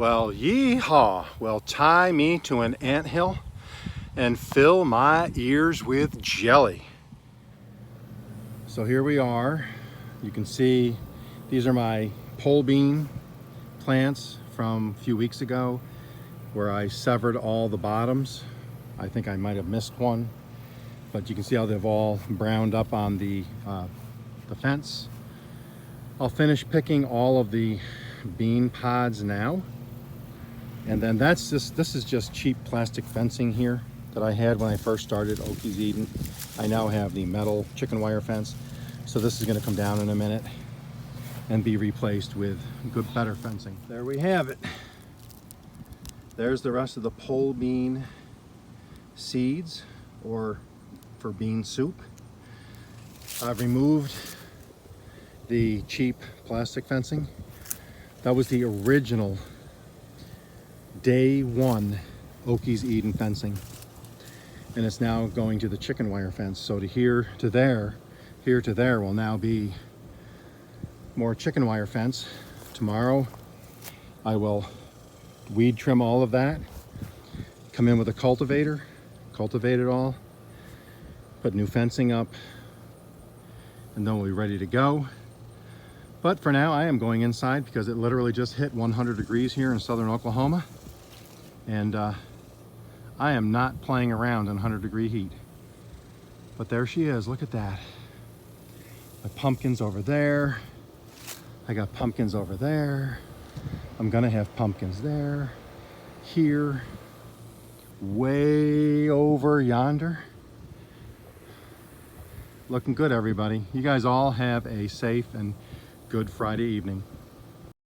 Well, yeehaw. Well, tie me to an anthill and fill my ears with jelly. So here we are. You can see these are my pole bean plants from a few weeks ago where I severed all the bottoms. I think I might have missed one, but you can see how they've all browned up on the fence. I'll finish picking all of the bean pods now. And then this is just cheap plastic fencing here that I had when I first started Okies Eden. I now have the metal chicken wire fence. So this is gonna come down in a minute and be replaced with good, better fencing. There we have it. There's the rest of the pole bean seeds, or for bean soup. I've removed the cheap plastic fencing. That was the original day one Okies Eden fencing, and it's now going to the chicken wire fence. So to here to there will now be more chicken wire fence. Tomorrow I will weed trim all of that, come in with a cultivator, cultivate it all, put new fencing up, and then we'll be ready to go. But for now I am going inside because it literally just hit 100 degrees here in southern Oklahoma. And I am not playing around in 100-degree heat. But there she is, look at that. My pumpkins over there. I got pumpkins over there. I'm gonna have pumpkins there, here, way over yonder. Looking good, everybody. You guys all have a safe and good Friday evening.